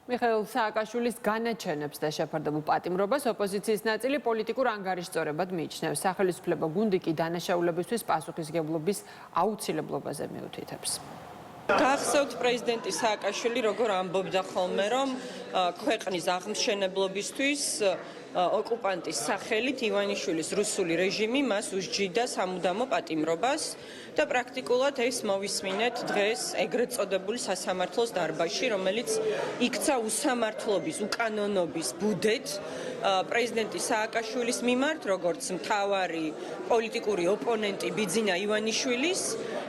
მიხეილ სააკაშვილის განაჩენებს და შეფარდებულ პატიმრობას ოპოზიციის ნაწილი პოლიტიკურ ანგარიშწორებად მიიჩნევს. სახელმწიფო გუნდი კი დანაშაულებისთვის პასუხისმგებლობის აუცილებლობაზე მიუთითებს. გახსოვთ პრეზიდენტი სააკაშვილი როგორ ამბობდა ხოლმე, რომ ქვეყნის აღმშენებლობისთვის ოკუპანტის სახელით ივანიშვილის რუსული რეჟიმი მას უსჯიდა სამუდამო პატიმრობას და პრაქტიკულად ეს მოვისმინეთ დღეს ეგრეთ წოდებული სასამართლოს დარბაზში, რომელიც იქცა უსამართლობის, უკანონობის ბუდეთ პრეზიდენტი სააკაშვილის მიმართ, როგორც მთავარი პოლიტიკური ოპონენტი ბიძინა ივანიშვილის,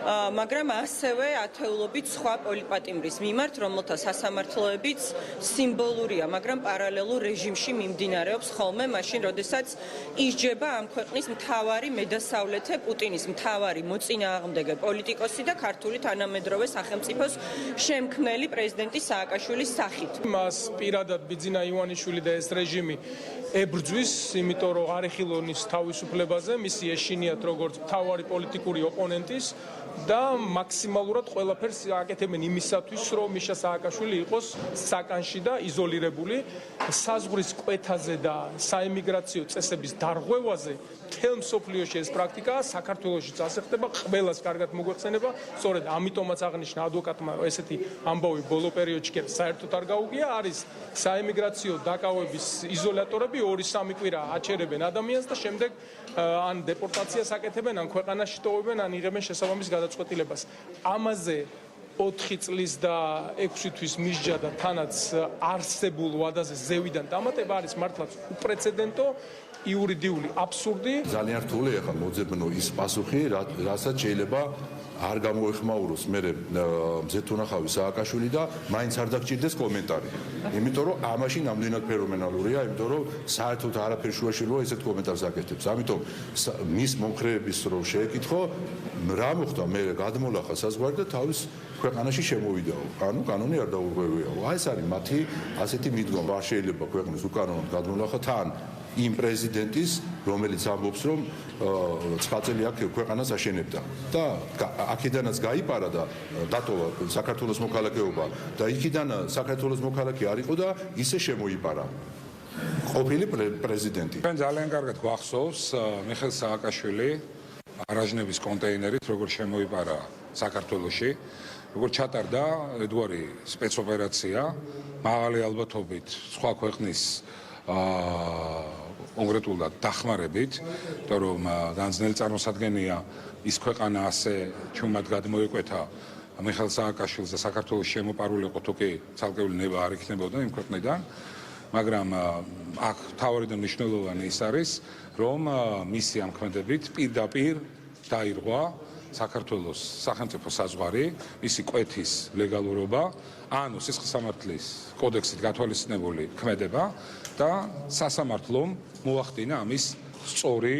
მაგრამ ასევე ათეულობით სხვა პოლიტპატიმრის მიმართ, რომელთა სასამართლოებიც სიმბოლურია, მაგრამ პარალელურ რეჟიმში მიმდინარეობს ხოლმე, მაშინ, როდესაც ისჯება ამ ქვეყნის მთავარი მედასავლეთე პუტინის მთავარი მოწინააღმდეგე პოლიტიკოსი და ქართული თანამედროვე სახელმწიფოს შემქმნელი პრეზიდენტი სააკაშვილის სახით. მას პირადად ბიძინა ივანიშვილი და ეს რეჟიმი ებრძვის, იმიტომ რომ არ ეხილონის თავისუფლებაზე, მისი ეშინიათ როგორც მთავარი პოლიტიკური ოპონენტის და მაქსიმალურად ყველაფერს აკეთებენ იმისათვის, რომ მიშა სააკაშვილი იყოს საკანში და იზოლირებული. საზღვრის კვეთაზე და საიმიგრაციო წესების დარღვევაზე მთელ მსოფლიოში ეს პრაქტიკა საქართველოშიც ასახდება, ყველას კარგად მოგვეხსენება, სწორედ ამიტომაც აღნიშნა ადვოკატმა ესეთი ამბავი ბოლო პერიოდში კი საერთოდ არ გაუგია, არის საიმიგრაციო დაკავების იზოლატორები 2-3 კვირა აჩერებენ ადამიანს და შემდეგ ან დეპორტაციას აკეთებენ, ან ქვეყანაში ტოვებენ, ან იღებენ შესაბამის გადაწყვეტილებას. ამაზე 4 წლის და 6 თვის მისჯა და თანაც არსებულ ვადაზე ზევიდან დამატება არის მართლაც უპრეცედენტო, იურიდიული აბსურდი. ძალიან რთული ახლა მოძებნო ის პასუხი, რასაც შეიძლება არ გამოეხმაუროს მე მზეთუნახავი სააკაშვილი და მაინც არ დაგჭირდეს კომენტარი. იმიტომ რომ ამაში ნამდვილად ფენომენალურია, იმიტომ რომ საერთოდ არაფერ შუაში როა ესეთ კომენტარს აკეთებს. ამიტომ მის მომხრეების რო შეეკითხო, რა მოხდა მე გადმოლახა საზღვარი და თავის ქვეყანაში შემოვიდაო. ანუ კანონი არ დაურღვევიაო. აი ეს არის მათი ასეთი მიდგომა. არ შეიძლება ქვეყნის უკანონოდ გადმოლახა თან იმ პრეზიდენტის, რომელიც ამბობს, რომ 9 წელი აქ ქვეყანას აშენებდა და აქედანაც გაიპარა და დატოვა საქართველოს მოქალაქეობა და იქიდან საქართველოს მოქალაქე არ იყო და ისე შემოიპარა ყოფილი პრეზიდენტი. ჩვენ ძალიან კარგად გვახსოვს მიხეილ სააკაშვილი არაჟნების კონტეინერით როგორ შემოიპარა საქართველოში, როგორ ჩატარდა ედგვარი სპეცოპერაცია მაღალი ალბათობით სხვა ქვეყნის კონკრეტულად დახმარებით, იმიტომ რომ განძნელი წარმოსადგენია ის ქვეყანა ასე ჩუმად გადმოეკვეთა მიხეილ სააკაშვილს და საქართველოს შემოპარული იყო თუ კი ცალკეული ნება არ იქნებოდა იმ ქვეყნიდან, მაგრამ აქ თავარი და მნიშვნელოვანი ის არის, რომ მისი ამ ქმედებით პირდაპირ დაირღვა საქართველოს სახელმწიფო საზღვარი, მისი კვეთის ლეგალურობა, ანუ სისხლისამართლის კოდექსით გათვალისწინებული ქმედება და სასამართლომ მოახდინა ამის სწორი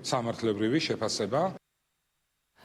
სამართლებრივი შეფასება.